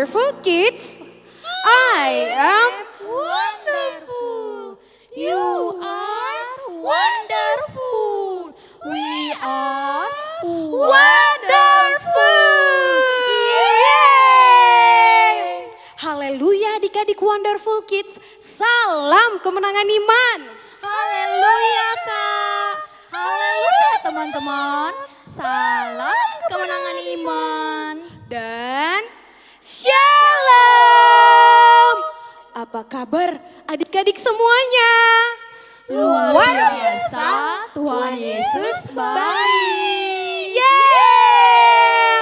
wonderful kids. I am wonderful. You are wonderful. We are wonderful. Yeay. Haleluya adik-adik wonderful kids. Salam kemenangan iman. Haleluya Kak. Haleluya teman-teman. Salam kemenangan iman. Dan shalom. Apa kabar adik-adik semuanya? Luar biasa, Tuhan Yesus baik. Yeay.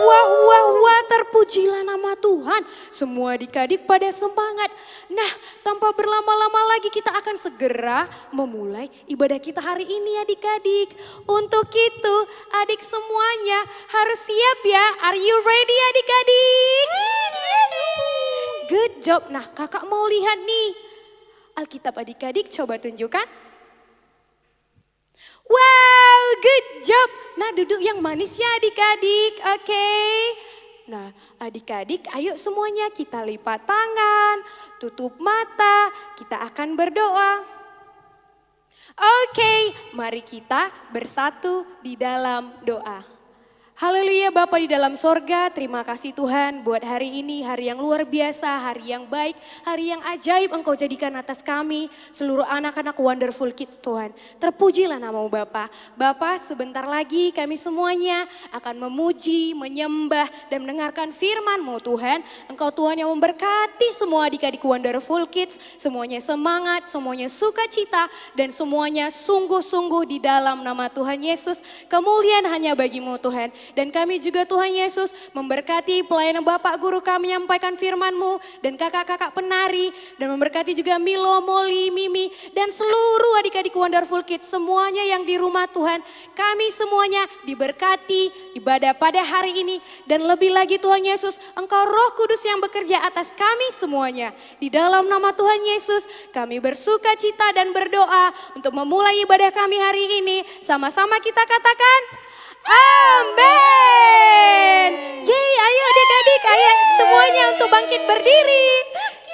Wah, terpujilah nama Tuhan. Semua adik-adik pada semangat. Nah, tanpa berlama-lama lagi kita akan segera memulai ibadah kita hari ini adik-adik. Untuk itu adik semuanya harus siap ya. Are you ready adik-adik? Good job. Nah kakak mau lihat nih. Alkitab adik-adik coba tunjukkan. Wow, good job. Nah duduk yang manis ya adik-adik, oke. Nah adik-adik ayo semuanya kita lipat tangan, tutup mata, kita akan berdoa. Oke, mari kita bersatu di dalam doa. Haleluya Bapa di dalam sorga, terima kasih Tuhan buat hari ini, hari yang luar biasa, hari yang baik, hari yang ajaib Engkau jadikan atas kami, seluruh anak-anak wonderful kids Tuhan. Terpujilah namamu Bapa. Bapa sebentar lagi kami semuanya akan memuji, menyembah dan mendengarkan firman-Mu Tuhan. Engkau Tuhan yang memberkati semua adik-adik wonderful kids, semuanya semangat, semuanya sukacita dan semuanya sungguh-sungguh di dalam nama Tuhan Yesus. Kemuliaan hanya bagi-Mu Tuhan. Dan kami juga Tuhan Yesus memberkati pelayanan Bapak Guru kami menyampaikan firman-Mu dan kakak-kakak penari dan memberkati juga Milo, Molly, Mimi dan seluruh adik-adik wonderful kids semuanya yang di rumah Tuhan. Kami semuanya diberkati ibadah pada hari ini dan lebih lagi Tuhan Yesus Engkau Roh Kudus yang bekerja atas kami semuanya. Di dalam nama Tuhan Yesus kami bersuka cita dan berdoa untuk memulai ibadah kami hari ini. Sama-sama kita katakan amin. Yeay, ayo adik-adik, ayo semuanya untuk bangkit berdiri.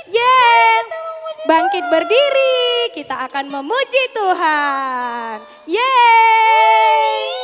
Yeay, bangkit berdiri, kita akan memuji Tuhan. Yeay.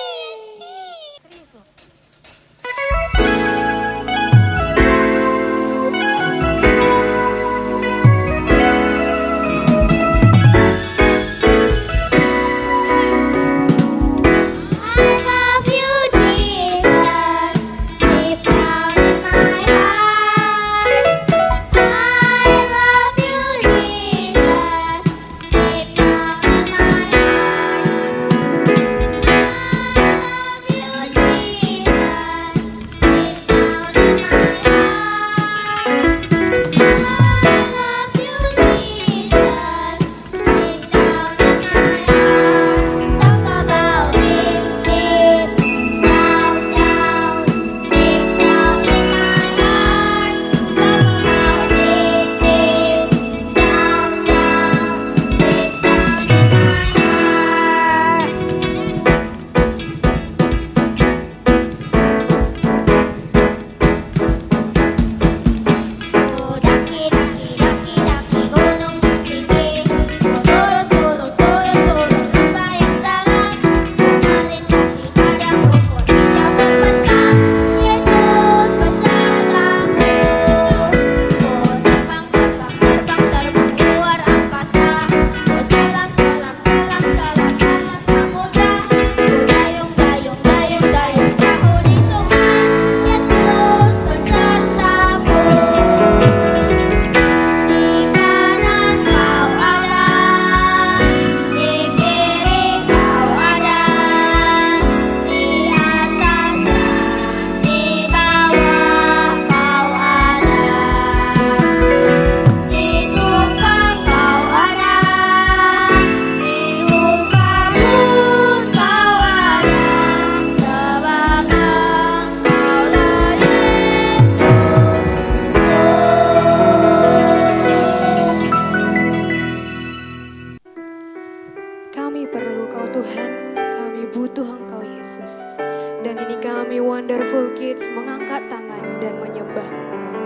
Yesus. Dan ini kami Wonderful Kids mengangkat tangan dan menyembah-Mu.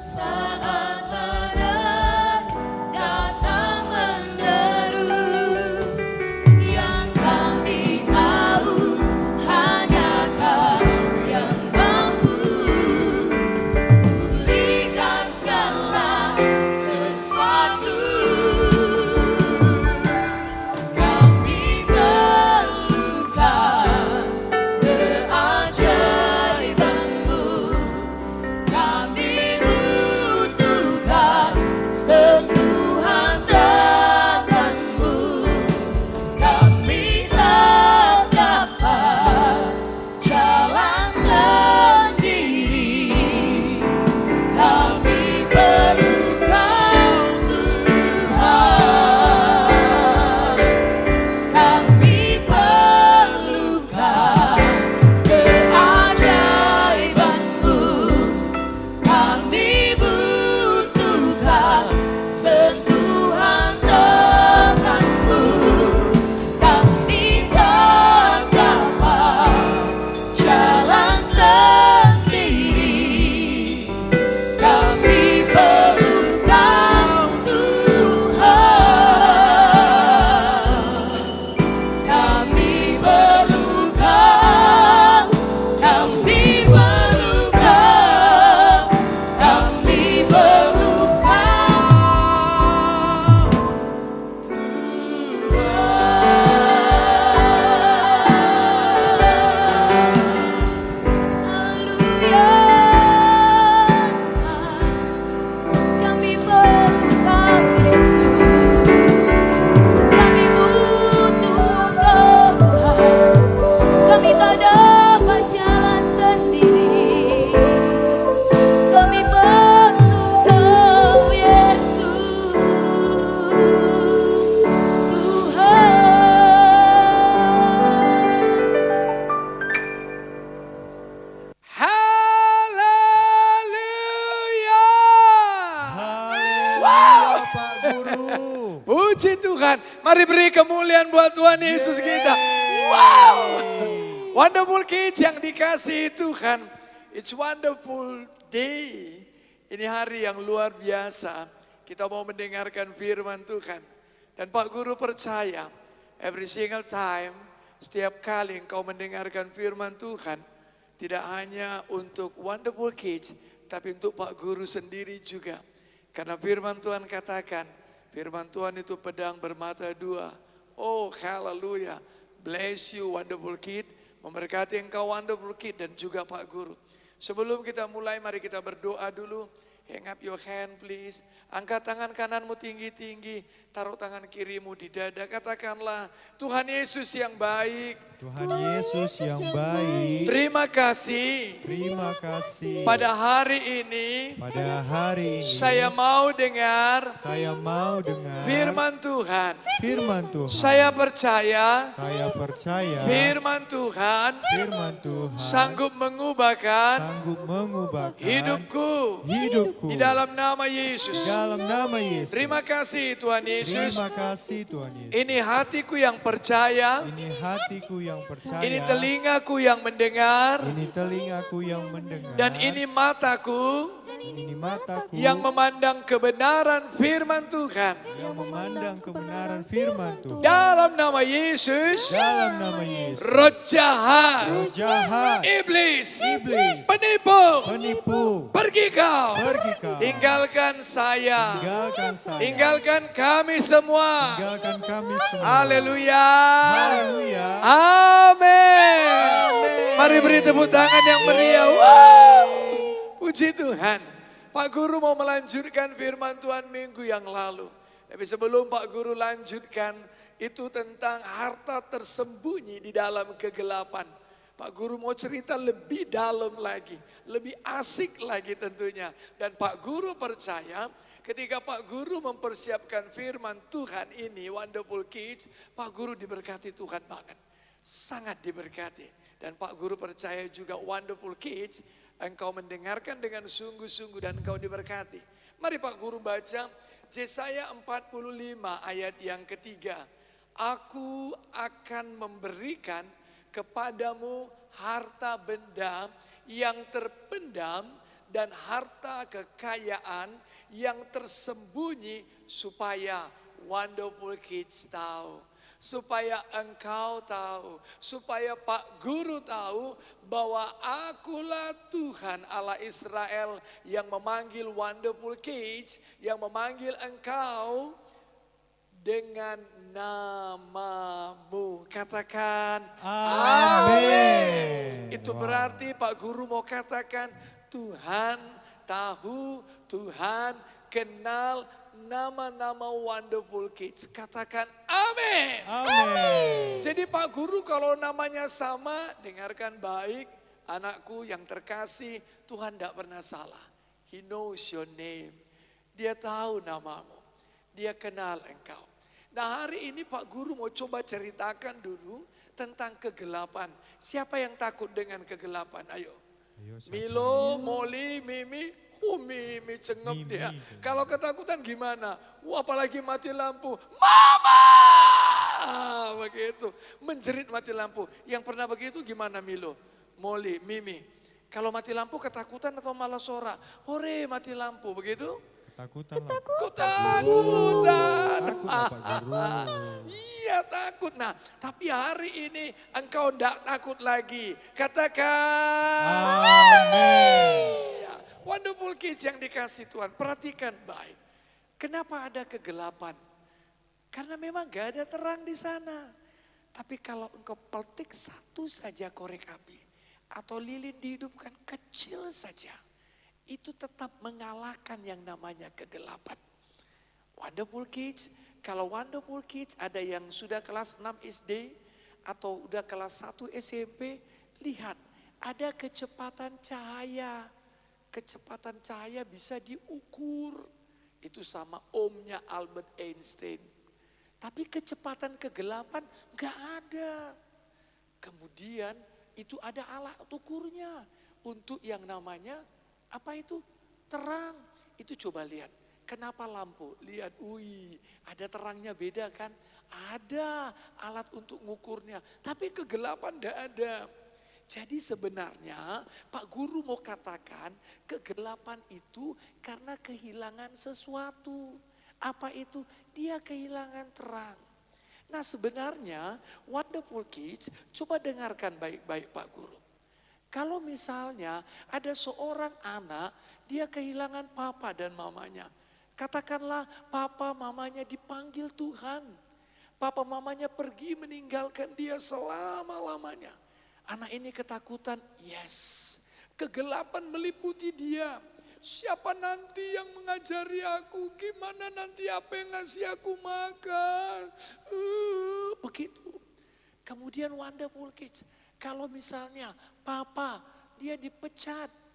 saat badai datang menderu, yang kami tahu hanya Kau yang mampu pulihkan segala sesuatu. Kami perlukan keajaiban-Mu, kami butuhkan sentuhan tangan-Mu, kami tak dapat jalan sendiri, kami perlukan Tuhan, kami perlukan keajaiban-Mu, kami butuhkan sentuhan tangan-Mu, kami tak dapat jalan sendiri, kami perlukan Tuhan, kami perlukan, kami perlukan, kami perlukan kami perlukan Yesus, kami butuh Kau Tuhan, kami tak dapat jalan sendiri, kami perlu Kau Yesus, Haleluya. Haleluya Pak Guru. Puji Tuhan. Mari beri kemuliaan buat Tuhan Yesus kita. Wow. Wonderful kids yang dikasihi Tuhan. It's wonderful day. Ini hari yang luar biasa. Kita mau mendengarkan firman Tuhan. Dan Pak Guru percaya, every single time, setiap kali engkau mendengarkan firman Tuhan, tidak hanya untuk wonderful kids, tapi untuk Pak Guru sendiri juga. Karena firman Tuhan katakan, firman Tuhan itu pedang bermata dua. Oh haleluya. Bless you wonderful kid. Memberkati engkau wonderful kid dan juga Pak Guru. Sebelum kita mulai, mari kita berdoa dulu. Hang up your hand please. Angkat tangan kananmu tinggi-tinggi. Taruh tangan kirimu di dada. Katakanlah, Tuhan Yesus yang baik. Tuhan Yesus yang baik. Terima kasih. Terima kasih. Pada hari ini, Pada hari ini saya mau dengar saya mau dengar firman Tuhan. firman Tuhan. Saya percaya Saya percaya firman Tuhan firman Tuhan sanggup mengubahkan sanggup mengubahkan hidupku hidupku di dalam nama Yesus. dalam nama Yesus. Terima kasih Tuhan Yesus. Terima kasih Tuhan Yesus. Ini hatiku yang percaya, Ini hatiku yang percaya. ini telingaku yang mendengar, Ini telingaku yang mendengar. dan ini mataku ini mataku yang memandang kebenaran firman Tuhan. yang memandang kebenaran firman Tuhan. Dalam nama Yesus, Dalam nama Yesus. roh jahat, Roh jahat, iblis, iblis, penipu, penipu, pergi kau, pergi kau. tinggalkan saya, Tinggalkan saya. tinggalkan kami semua. Tinggalkan kami semua. Haleluya. Haleluya. Amin. Mari beri tepuk tangan yang meriah. Wow. Puji Tuhan. Pak Guru mau melanjutkan firman Tuhan minggu yang lalu. Tapi sebelum Pak Guru lanjutkan, itu tentang harta tersembunyi di dalam kegelapan. Pak Guru mau cerita lebih dalam lagi, lebih asik lagi tentunya. Dan Pak Guru percaya ketika Pak Guru mempersiapkan firman Tuhan ini, Wonderful Kids, Pak Guru diberkati Tuhan banget. Sangat diberkati. Dan Pak Guru percaya juga Wonderful Kids, engkau mendengarkan dengan sungguh-sungguh dan engkau diberkati. Mari Pak Guru baca Yesaya 45 ayat yang ketiga. Aku akan memberikan kepadamu harta benda yang terpendam dan harta kekayaan yang tersembunyi supaya Wonderful Kids tahu. Supaya engkau tahu, supaya Pak Guru tahu bahwa akulah Tuhan Allah Israel yang memanggil Wonderful Kids, yang memanggil engkau dengan namamu. Katakan Amin. itu berarti Pak Guru mau katakan Tuhan tahu, Tuhan kenal nama-nama Wonderful Kids. Katakan amin. Amin. Jadi Pak Guru kalau namanya sama, dengarkan baik. Anakku yang terkasih, Tuhan tidak pernah salah. He knows your name. Dia tahu namamu. Dia kenal engkau. Nah hari ini Pak Guru mau coba ceritakan dulu tentang kegelapan. Siapa yang takut dengan kegelapan? Ayo. Milo, Molly, Mimi. Mimi cengep Mimi. dia. Kalau ketakutan gimana? Apalagi mati lampu. Mama! Begitu. Menjerit mati lampu. Yang pernah begitu gimana Milo? Molly, Mimi. Kalau mati lampu ketakutan atau malah sorak? Hore mati lampu. Begitu? Ketakutan. Ketakutan. Takut Bapak Guru. Iya takut. Nah tapi hari ini engkau tidak takut lagi. Katakan. Amin. Wonderful Kids yang dikasih Tuhan, perhatikan baik. Kenapa ada kegelapan? Karena memang gak ada terang di sana. Tapi kalau engkau petik satu saja korek api atau lilin dihidupkan kecil saja, itu tetap mengalahkan yang namanya kegelapan. Wonderful Kids, kalau Wonderful Kids ada yang sudah kelas 6 SD atau udah kelas 1 SMP, lihat ada kecepatan cahaya. Kecepatan cahaya bisa diukur. Itu sama omnya Albert Einstein. Tapi kecepatan kegelapan gak ada. Kemudian itu ada alat ukurnya. Untuk yang namanya apa itu? Terang. Itu coba lihat. Kenapa lampu? Lihat, ada terangnya beda kan? Ada alat untuk ngukurnya. Tapi kegelapan gak ada. Jadi sebenarnya Pak Guru mau katakan kegelapan itu karena kehilangan sesuatu. Apa itu? Dia kehilangan terang. Nah sebenarnya Wonderful Kids coba dengarkan baik-baik Pak Guru. Kalau misalnya ada seorang anak dia kehilangan papa dan mamanya. Katakanlah papa mamanya dipanggil Tuhan. Papa mamanya pergi meninggalkan dia selama-lamanya. Anak ini ketakutan, yes. Kegelapan meliputi dia. Siapa nanti yang mengajari aku? Gimana nanti apa yang ngasih aku makan? Begitu. Kemudian Wonderful Kids. Kalau misalnya papa dia dipecat.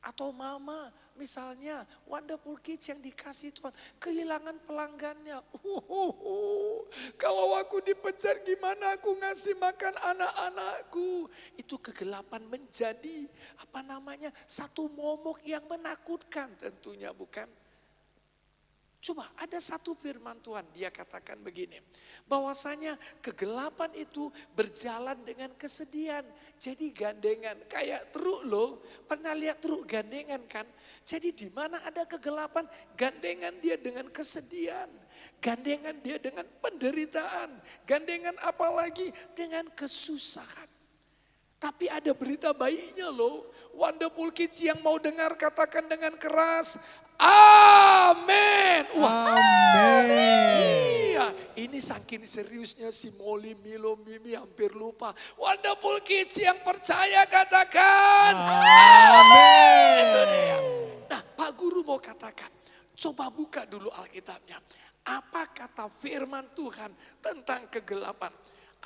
Atau mama misalnya Wonderful Kids yang dikasih Tuhan. Kehilangan pelanggannya. Kalau aku dipecat gimana aku ngasih makan anak-anakku. Itu kegelapan menjadi satu momok yang menakutkan tentunya bukan. Coba ada satu firman Tuhan dia katakan begini. Bahwasanya kegelapan itu berjalan dengan kesedihan. Jadi gandengan kayak truk loh. Pernah lihat truk gandengan kan? Jadi di mana ada kegelapan gandengan dia dengan kesedihan. Gandengan dia dengan penderitaan. Gandengan apalagi dengan kesusahan. Tapi ada berita baiknya loh. Wonderful Kids yang mau dengar katakan dengan keras. Amin. Amin. Iya, ini saking seriusnya si Molly, Milo, Mimi hampir lupa. Wonderful Kids yang percaya katakan. Amin. Itu dia. Nah, Pak Guru mau katakan, coba buka dulu Alkitabnya. Apa kata firman Tuhan tentang kegelapan?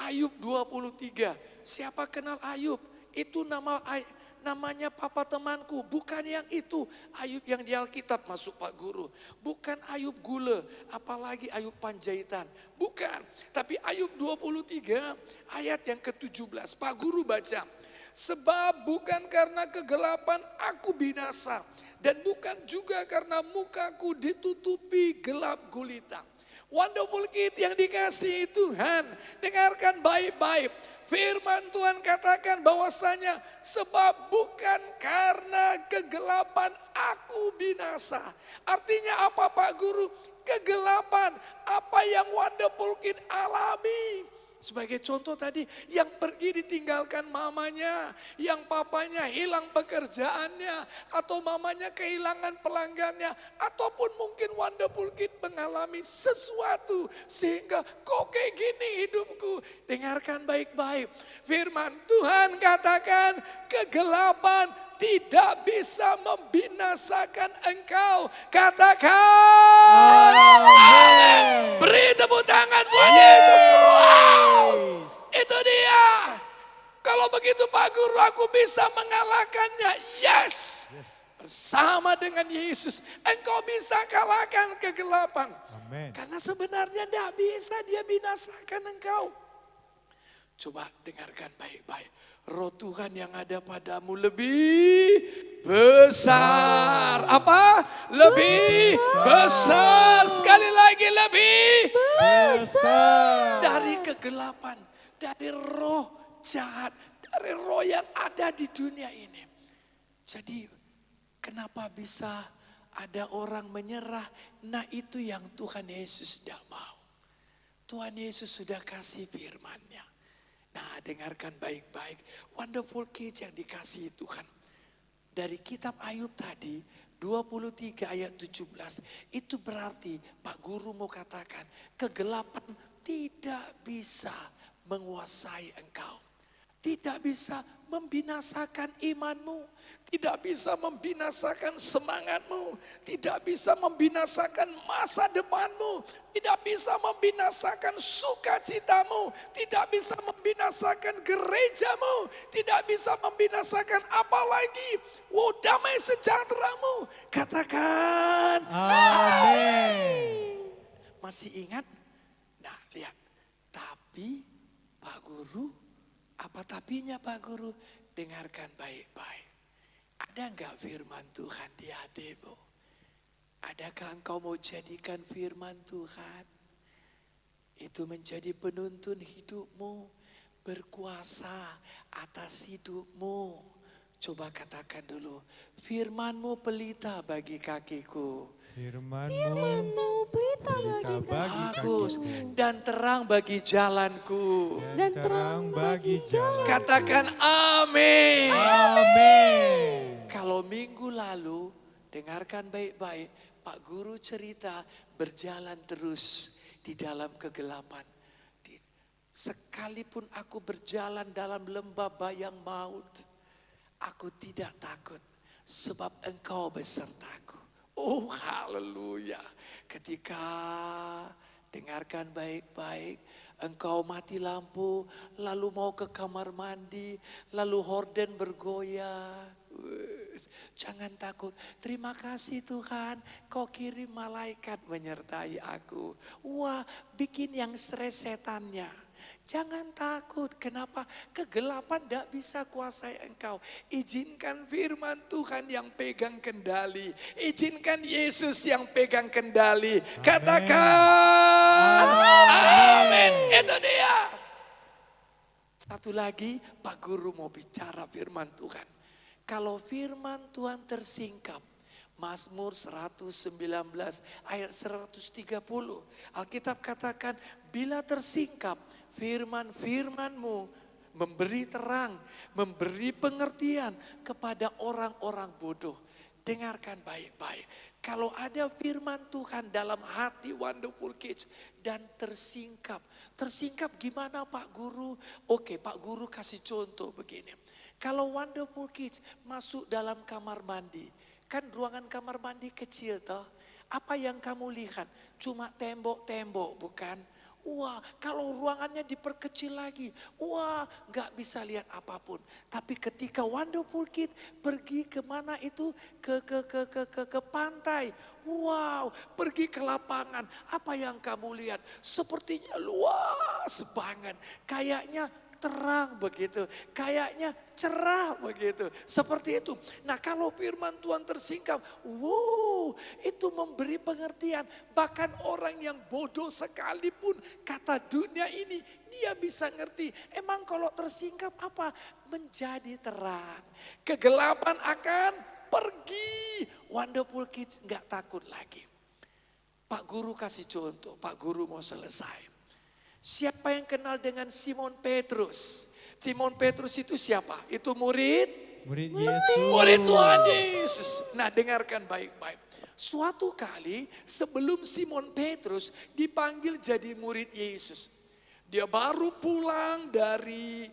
Ayub 23. Siapa kenal Ayub? Itu namanya papa temanku, bukan yang itu. Ayub yang di Alkitab masuk Pak Guru. Bukan Ayub Gule, apalagi Ayub Panjaitan. Bukan, tapi Ayub 23 ayat yang ke-17. Pak Guru baca. Sebab bukan karena kegelapan aku binasa. Dan bukan juga karena mukaku ditutupi gelap gulita. Wonderful Kids yang dikasihi Tuhan. Dengarkan baik-baik. Firman Tuhan katakan bahwasanya sebab bukan karena kegelapan aku binasa. Artinya apa Pak Guru? Kegelapan apa yang Wonderful Kid alami. Sebagai contoh tadi, yang pergi ditinggalkan mamanya, yang papanya hilang pekerjaannya, atau mamanya kehilangan pelanggannya, ataupun mungkin Wonderful Kid mengalami sesuatu sehingga kok kayak gini hidupku. Dengarkan baik-baik, firman Tuhan katakan kegelapan tidak bisa membinasakan engkau. Katakan amin. Beri tepuk tangan buat Yesus. Wow, itu dia. Kalau begitu Pak Guru aku bisa mengalahkannya. Yes. Bersama dengan Yesus engkau bisa kalahkan kegelapan. Amin. Karena sebenarnya tidak bisa dia binasakan engkau. Coba dengarkan baik-baik. Roh Tuhan yang ada padamu lebih besar. Apa? Lebih besar. Sekali lagi lebih Besar. dari kegelapan, dari roh jahat, dari roh yang ada di dunia ini. Jadi kenapa bisa ada orang menyerah? Nah itu yang Tuhan Yesus tidak mau. Tuhan Yesus sudah kasih firman-Nya. Nah dengarkan baik-baik, Wonderful Kids yang dikasihi Tuhan. Dari kitab Ayub tadi 23 ayat 17 itu berarti Pak Guru mau katakan kegelapan tidak bisa menguasai engkau. Tidak bisa membinasakan imanmu. Tidak bisa membinasakan semangatmu. Tidak bisa membinasakan masa depanmu. Tidak bisa membinasakan sukacitamu. Tidak bisa membinasakan gerejamu. Tidak bisa membinasakan apalagi damai sejahteramu. Katakan Amin. masih ingat? Nah lihat, tapi Pak Guru, apa tapinya Pak Guru? Dengarkan baik-baik. Ada enggak firman Tuhan di hatimu? Adakah engkau mau jadikan firman Tuhan itu menjadi penuntun hidupmu, berkuasa atas hidupmu? Coba katakan dulu, firman-Mu pelita bagi kakiku. Firman-Mu pelita bagi Bagus. kakiku. Dan terang bagi jalanku. Dan terang bagi jalan. Katakan amin. Amin. Kalau minggu lalu, dengarkan baik-baik, Pak Guru cerita berjalan terus di dalam kegelapan. Sekalipun aku berjalan dalam lembah bayang maut, aku tidak takut sebab engkau besertaku. Oh haleluya. Ketika dengarkan baik-baik, engkau mati lampu, lalu mau ke kamar mandi, lalu horden bergoyang. Jangan takut. Terima kasih Tuhan, kau kirim malaikat menyertai aku. Wah, bikin yang stres setannya. Jangan takut, kenapa? Kegelapan tidak bisa kuasai engkau. Izinkan firman Tuhan yang pegang kendali. Izinkan Yesus yang pegang kendali. Katakan amin. Itu dia. Satu lagi, Pak Guru mau bicara firman Tuhan. Kalau firman Tuhan tersingkap, Mazmur 119 ayat 130. Alkitab katakan, bila tersingkap firman-firman-Mu memberi terang, memberi pengertian kepada orang-orang bodoh. Dengarkan baik-baik. Kalau ada firman Tuhan dalam hati Wonderful Kids dan tersingkap. Tersingkap gimana Pak Guru? Oke, Pak Guru kasih contoh begini. Kalau Wonderful Kids masuk dalam kamar mandi, kan ruangan kamar mandi kecil toh. Apa yang kamu lihat? Cuma tembok-tembok bukan? Wah, kalau ruangannya diperkecil lagi, wah gak bisa lihat apapun. Tapi ketika Wonderful Kid pergi kemana itu? Ke pantai. Wow, pergi ke lapangan. Apa yang kamu lihat? Sepertinya luas banget. Kayaknya terang begitu, kayaknya cerah begitu, seperti itu. Nah kalau firman Tuhan tersingkap, wow, itu memberi pengertian. Bahkan orang yang bodoh sekalipun kata dunia ini dia bisa ngerti. Emang kalau tersingkap apa? Menjadi terang. Kegelapan akan pergi. Wonderful Kids nggak takut lagi. Pak Guru kasih contoh, Pak Guru mau selesai. Siapa yang kenal dengan Simon Petrus? Simon Petrus itu siapa? Itu murid Murid Yesus. murid Tuhan Yesus. Nah, dengarkan baik-baik. Suatu kali sebelum Simon Petrus dipanggil jadi murid Yesus. Dia baru pulang dari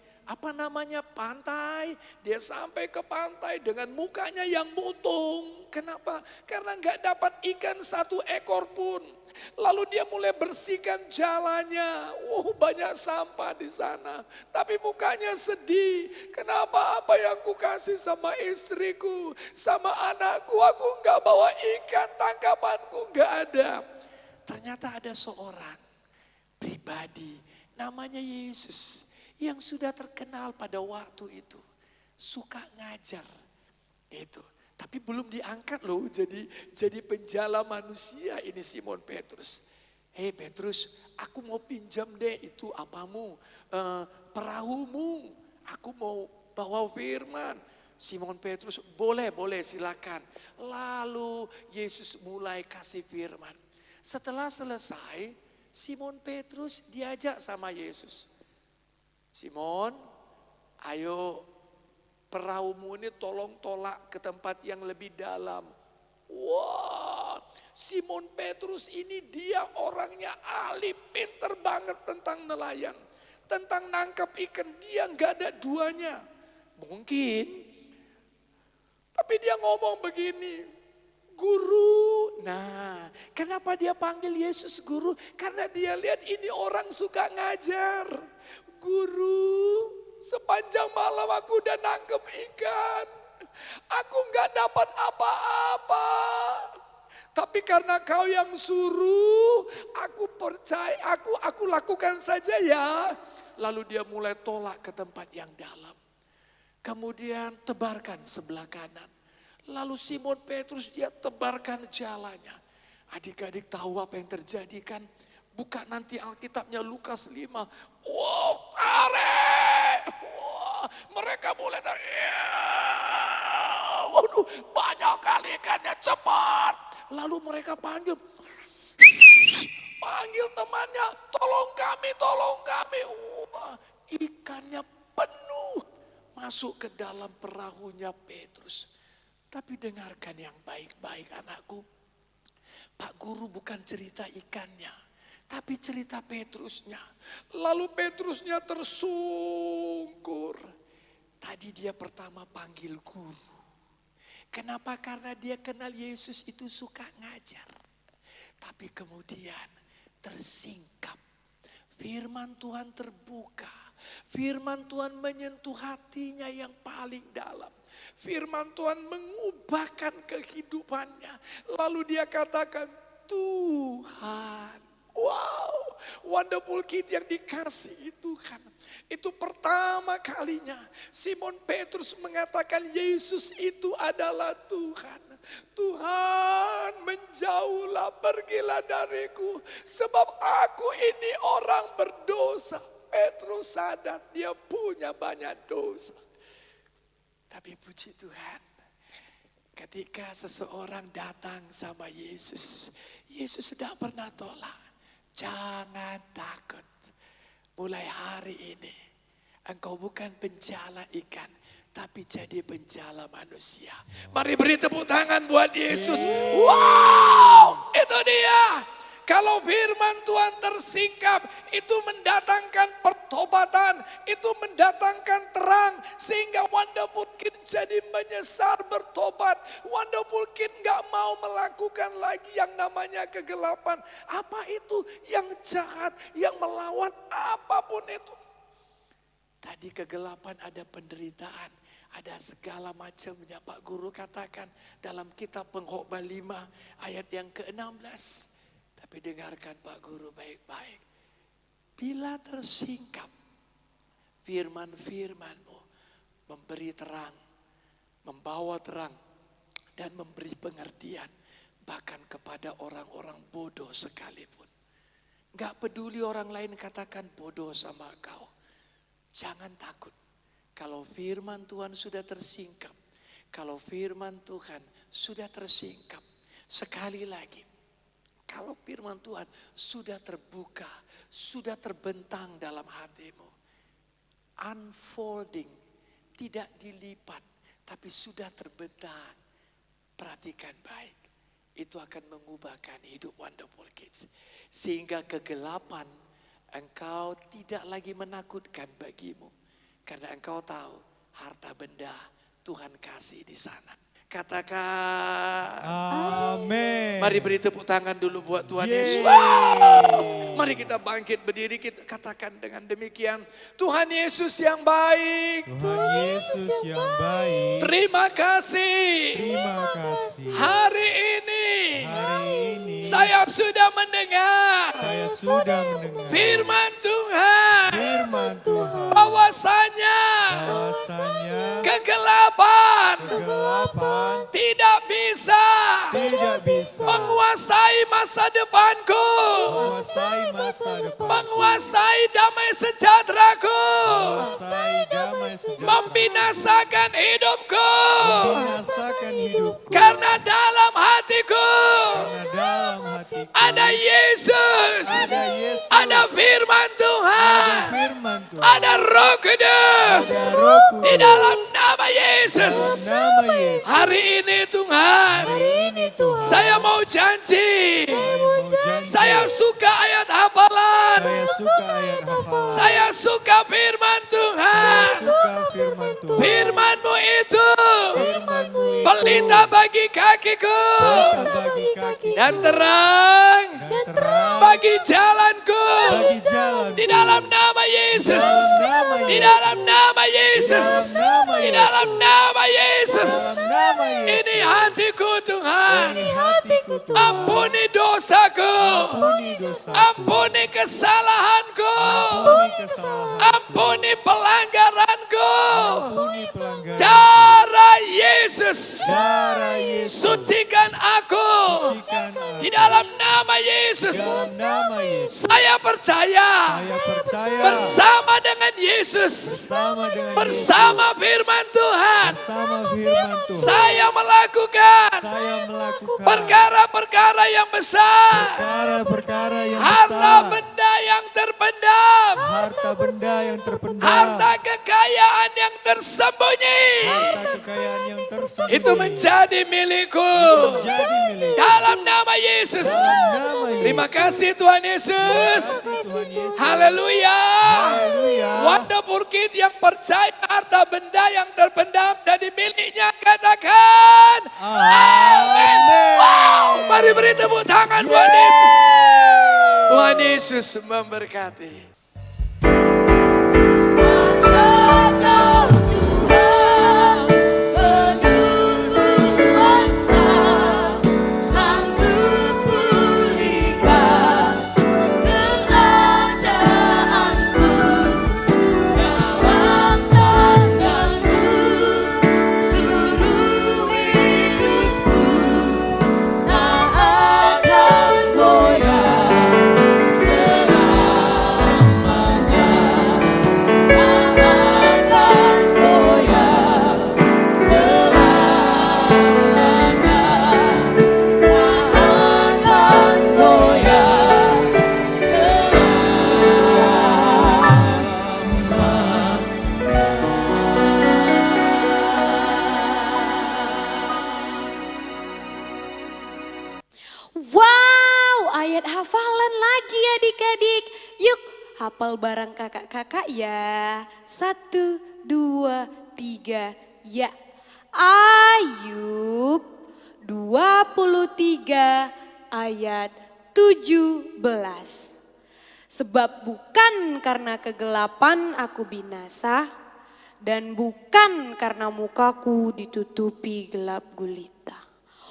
pantai. Dia sampai ke pantai dengan mukanya yang mutung. Kenapa? Karena nggak dapat ikan satu ekor pun. Lalu dia mulai bersihkan jalannya. Banyak sampah di sana. Tapi mukanya sedih. Kenapa? Apa yang ku kasih sama istriku, sama anakku, aku nggak bawa ikan, tangkapanku nggak ada. Ternyata ada seorang pribadi namanya Yesus yang sudah terkenal pada waktu itu. Suka ngajar. Itu. Tapi belum diangkat loh jadi penjala manusia ini Simon Petrus. Hei Petrus, aku mau pinjam deh itu apamu, perahumu. Aku mau bawa firman. Simon Petrus, boleh silakan. Lalu Yesus mulai kasih firman. Setelah selesai, Simon Petrus diajak sama Yesus. Simon, ayo perahumu ini tolong tolak ke tempat yang lebih dalam. Wah, Simon Petrus ini dia orangnya ahli, pinter banget tentang nelayan. Tentang nangkap ikan dia nggak ada duanya. Mungkin. Tapi dia ngomong begini, Guru. Nah, kenapa dia panggil Yesus guru? Karena dia lihat ini orang suka ngajar. Guru, sepanjang malam aku udah nangkep ikan. Aku nggak dapat apa-apa. Tapi karena kau yang suruh, aku percaya, aku lakukan saja ya. Lalu dia mulai tolak ke tempat yang dalam. Kemudian tebarkan sebelah kanan. Lalu Simon Petrus dia tebarkan jalannya. Adik-adik tahu apa yang terjadi kan? Buka nanti Alkitabnya Lukas 5. Wow, tarik. Wow, mereka mulai tarik. Waduh, banyak kali ikannya, cepat. Lalu mereka panggil temannya, tolong kami. Wah, ikannya penuh masuk ke dalam perahunya Petrus. Tapi dengarkan yang baik-baik anakku. Pak Guru bukan cerita ikannya, tapi cerita Petrusnya. Lalu Petrusnya tersungkur. Tadi dia pertama panggil guru. Kenapa? Karena dia kenal Yesus itu suka ngajar. Tapi kemudian tersingkap. Firman Tuhan terbuka. Firman Tuhan menyentuh hatinya yang paling dalam. Firman Tuhan mengubahkan kehidupannya. Lalu dia katakan, Tuhan. Wow, wonderful kid yang dikasihi Tuhan. Itu pertama kalinya Simon Petrus mengatakan Yesus itu adalah Tuhan. Tuhan, menjauhlah, pergilah dariku. Sebab aku ini orang berdosa. Petrus sadar dia punya banyak dosa. Tapi puji Tuhan, ketika seseorang datang sama Yesus, Yesus tidak pernah tolak. Jangan takut, mulai hari ini engkau bukan penjala ikan, tapi jadi penjala manusia. Mari beri tepuk tangan buat Yesus. Wow, itu dia. Kalau firman Tuhan tersingkap, itu mendatangkan pertobatan, itu mendatangkan terang. Sehingga Wonderful Kid jadi menyesal bertobat. Wonderful Kid gak mau melakukan lagi yang namanya kegelapan. Apa itu? Yang jahat, yang melawan apapun itu. Tadi kegelapan ada penderitaan, ada segala macamnya. Pak Guru katakan dalam kitab Pengkhotbah 5 ayat yang ke-16. Tapi dengarkan Pak Guru baik-baik. Bila tersingkap firman-firman-Mu memberi terang, membawa terang dan memberi pengertian. bahkan kepada orang-orang bodoh sekalipun. Gak peduli orang lain katakan bodoh sama kau. Jangan takut. Kalau firman Tuhan sudah tersingkap. Kalau firman Tuhan sudah tersingkap. Sekali lagi. Kalau firman Tuhan sudah terbuka. Sudah terbentang dalam hatimu. Unfolding. Tidak dilipat. Tapi sudah terbentang. Perhatikan baik. Itu akan mengubahkan hidup Wonderful Kids. Sehingga kegelapan engkau tidak lagi menakutkan bagimu. Karena engkau tahu harta benda Tuhan kasih di sana. Katakan. Amin. Mari beri tepuk tangan dulu buat Tuhan Yesus. Yeay. Wow. Mari kita bangkit berdiri, kita katakan dengan demikian. Tuhan Yesus yang baik. Tuhan Yesus yang baik. Terima kasih. Terima kasih. Hari ini Hari ini saya sudah mendengar saya sudah mendengar firman Tuhan. firman Tuhan Bahwasanya bahwasanya kegelapan kegelapan tidak bisa tidak bisa menguasai masa depanku, menguasai masa depan, menguasai damai sejahteraku, menguasai damai sejahtera, membinasakan hidupku. membinasakan hidupku. Karena dalam hatiku Karena dalam hatiku ada Yesus, ada Yesus, ada firman ada Tuhan, firman Tuhan, ada Roh Kudus. ada Roh Kudus. Di dalam nama Yesus. Dalam nama Yesus. Hari ini Tuhan, Hari ini Tuhan, saya mau janji. saya mau janji. Saya suka ayat hafalan. Saya suka ayat hafalan. Saya suka firman Tuhan. Suka firman Tuhan. Firman-Mu itu Firman-Mu itu pelita bagi kakiku pelita bagi kaki dan terang dan terang bagi jalanku. bagi jalan. Di dalam nama Yesus. Di dalam nama Yesus. Di dalam nama Yesus. Nama Yesus. Ini hatiku Tuhan. Ini hatiku Tuhan. Ampuni dosaku. Ampuni dosa. Ampuni kesalahanku. Ampuni kesalahan. Ampuni pelanggaranku. Ampuni pelanggaran. Darah Yesus. Darah Yesus. Sucikan aku. Sucikan aku. Di dalam nama Yesus. Dalam nama Yesus. Saya percaya. Saya percaya Bersama dengan Yesus. bersama dengan Yesus. Bersama firman Tuhan. Bersama firman Tuhan. Saya melakukan Saya melakukan perkara-perkara yang besar. perkara-perkara yang Harta besar. benda yang terpendam. Harta benda yang terpendam. Harta kekayaan yang tersembunyi. Harta kekayaan yang tersembunyi. Itu menjadi milikku. menjadi milik. Dalam nama Yesus. Nama Yesus. Terima kasih Tuhan Yesus. Tuhan Yesus. Haleluya. Haleluya. Wonderful Kid yang percaya harta benda yang terpendam jadi miliknya, katakan Amin. wow. Mari beri tepuk tangan buat Yesus. Tuhan Yesus memberkati. Ajaib Tuhan, penuh kuasa, sanggup pulihkan keadaanku dalam tanganmu, seluruh hidupku tak akan goyah selamanya. Wow, ayat hafalan lagi adik-adik. Yuk, hafal bareng kakak-kakak ya. 1, 2, 3, ya. Ayub 23 ayat 17. Sebab bukan karena kegelapan aku binasa, dan bukan karena mukaku ditutupi gelap gulita.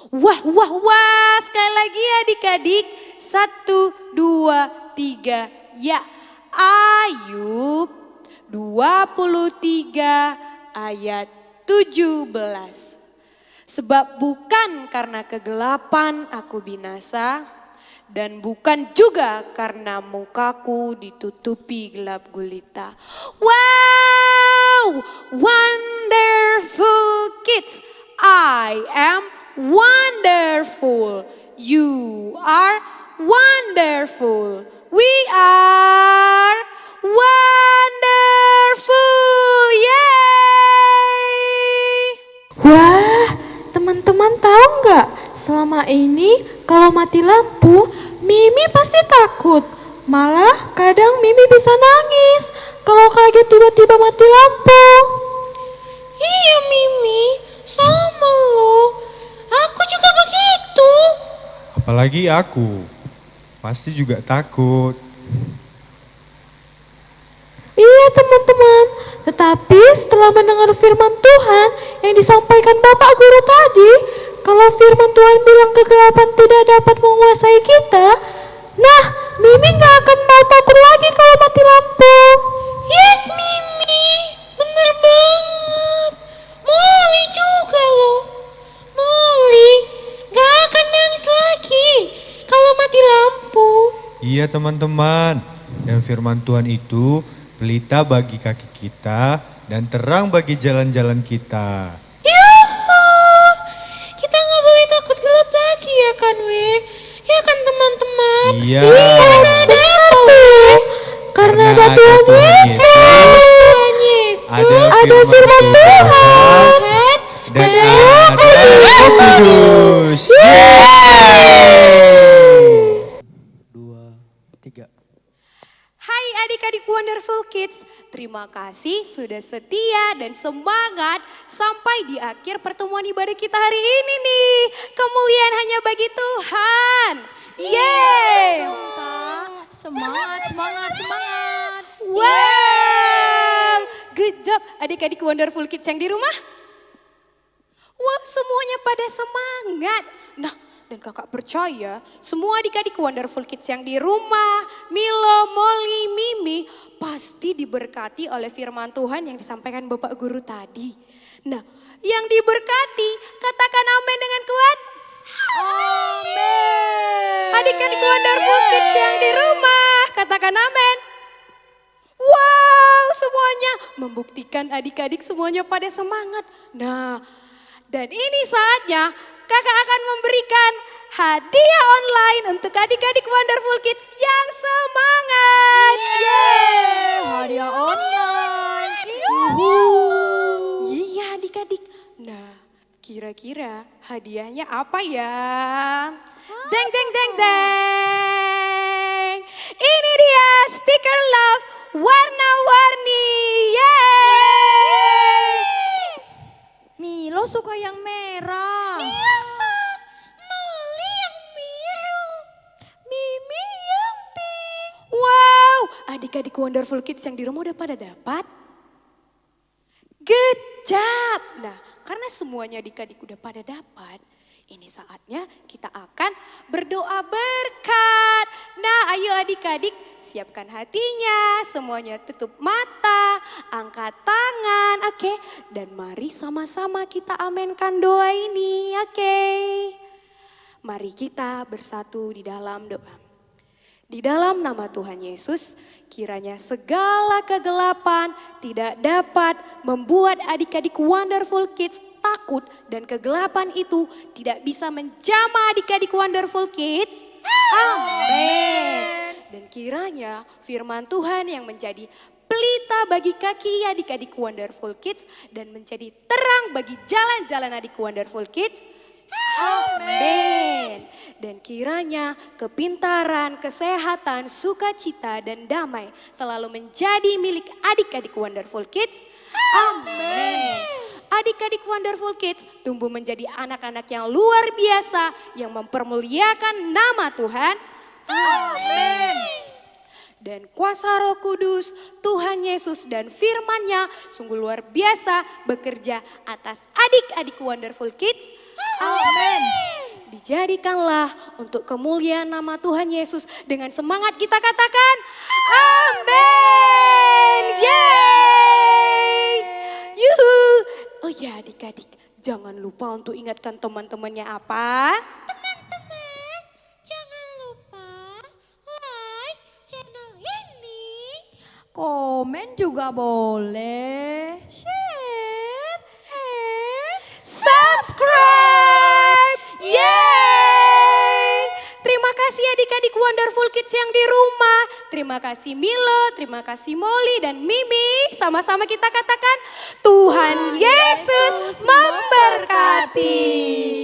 Wah, wah, wah, sekali lagi adik-adik. 1, 2, 3, ya. Ayub 23 ayat 17. Sebab bukan karena kegelapan aku binasa, dan bukan juga karena mukaku ditutupi gelap gulita. Wow, wonderful kids, I am wonderful. You are wonderful. We are wonderful. Yay! Wah, teman-teman tahu nggak? Selama ini kalau mati lampu, Mimi pasti takut. Malah kadang Mimi bisa nangis kalau kaget tiba-tiba mati lampu. Iya Mimi, sama lo. Aku juga begitu. Apalagi aku. Pasti juga takut. Iya teman-teman, tetapi setelah mendengar firman Tuhan yang disampaikan Bapak Guru tadi, kalau firman Tuhan bilang kegelapan tidak dapat menguasai kita, nah Mimi gak akan mau takut lagi kalau mati lampu. Yes Mimi, bener banget. Molly juga loh. Molly gak akan nangis lagi kalau mati lampu. Iya teman-teman. Dan firman Tuhan itu pelita bagi kaki kita dan terang bagi jalan-jalan kita. Yuhu, kita nggak boleh takut gelap lagi ya kan Weh? Ya kan teman-teman? Iya. Karena ada apa Weh? Karena ada Tuhan Yesus. Ada firman Tuhan. Dan ada Roh Kudus. Yeay! 2, 3. Hai adik-adik Wonderful Kids, terima kasih sudah setia dan semangat sampai di akhir pertemuan ibadah kita hari ini nih. Kemuliaan hanya bagi Tuhan. Yeay! Semangat, semangat, semangat. Wow! Good job adik-adik Wonderful Kids yang di rumah. Wah, semuanya pada semangat. Nah, dan kakak percaya semua adik-adik Wonderful Kids yang di rumah, Milo, Molly, Mimi pasti diberkati oleh firman Tuhan yang disampaikan Bapak Guru tadi. Nah, yang diberkati katakan amin dengan kuat. Amin. Adik-adik Wonderful Kids yang di rumah katakan amin. Wow, semuanya membuktikan adik-adik semuanya pada semangat. Nah, dan ini saatnya kakak akan memberikan hadiah online untuk adik-adik Wonderful Kids yang semangat. Yeay! Hadiah online. Iya adik-adik. Nah, kira-kira hadiahnya apa ya? Jeng jeng jeng jeng. Ini dia stiker love warna-warni. Yeay! Milo suka yang merah. Molly yang biru. Mimi yang pink. Wow, adik-adik Wonderful Kids yang di rumah udah pada dapat? Good job. Nah, karena semuanya adik-adik udah pada dapat, ini saatnya kita akan berdoa berkat. Nah, ayo adik-adik siapkan hatinya, semuanya tutup mata, angkat tangan, oke? Dan mari sama-sama kita amenkan doa ini, oke? Mari kita bersatu di dalam doa. Di dalam nama Tuhan Yesus, kiranya segala kegelapan tidak dapat membuat adik-adik Wonderful Kids takut dan kegelapan itu tidak bisa menjamah adik-adik Wonderful Kids. Amin. Dan kiranya firman Tuhan yang menjadi pelita bagi kaki adik-adik Wonderful Kids dan menjadi terang bagi jalan-jalan adik Wonderful Kids. Amin. Dan kiranya kepintaran, kesehatan, sukacita dan damai selalu menjadi milik adik-adik Wonderful Kids. Amin. Adik-adik Wonderful Kids tumbuh menjadi anak-anak yang luar biasa yang mempermuliakan nama Tuhan. Amin. Dan kuasa Roh Kudus, Tuhan Yesus dan firman-Nya sungguh luar biasa bekerja atas adik-adik Wonderful Kids. Amin. Dijadikanlah untuk kemuliaan nama Tuhan Yesus dengan semangat kita katakan amin. Yeay. Yuhu. Oh ya adik-adik, jangan lupa untuk ingatkan teman-temannya apa? Teman-teman, jangan lupa like channel ini. Komen juga boleh. Share. Subscribe! Yeay! Terima kasih adik-adik Wonderful Kids yang di rumah. Terima kasih Milo, terima kasih Molly dan Mimi. Sama-sama kita katakan Tuhan Yesus memberkati.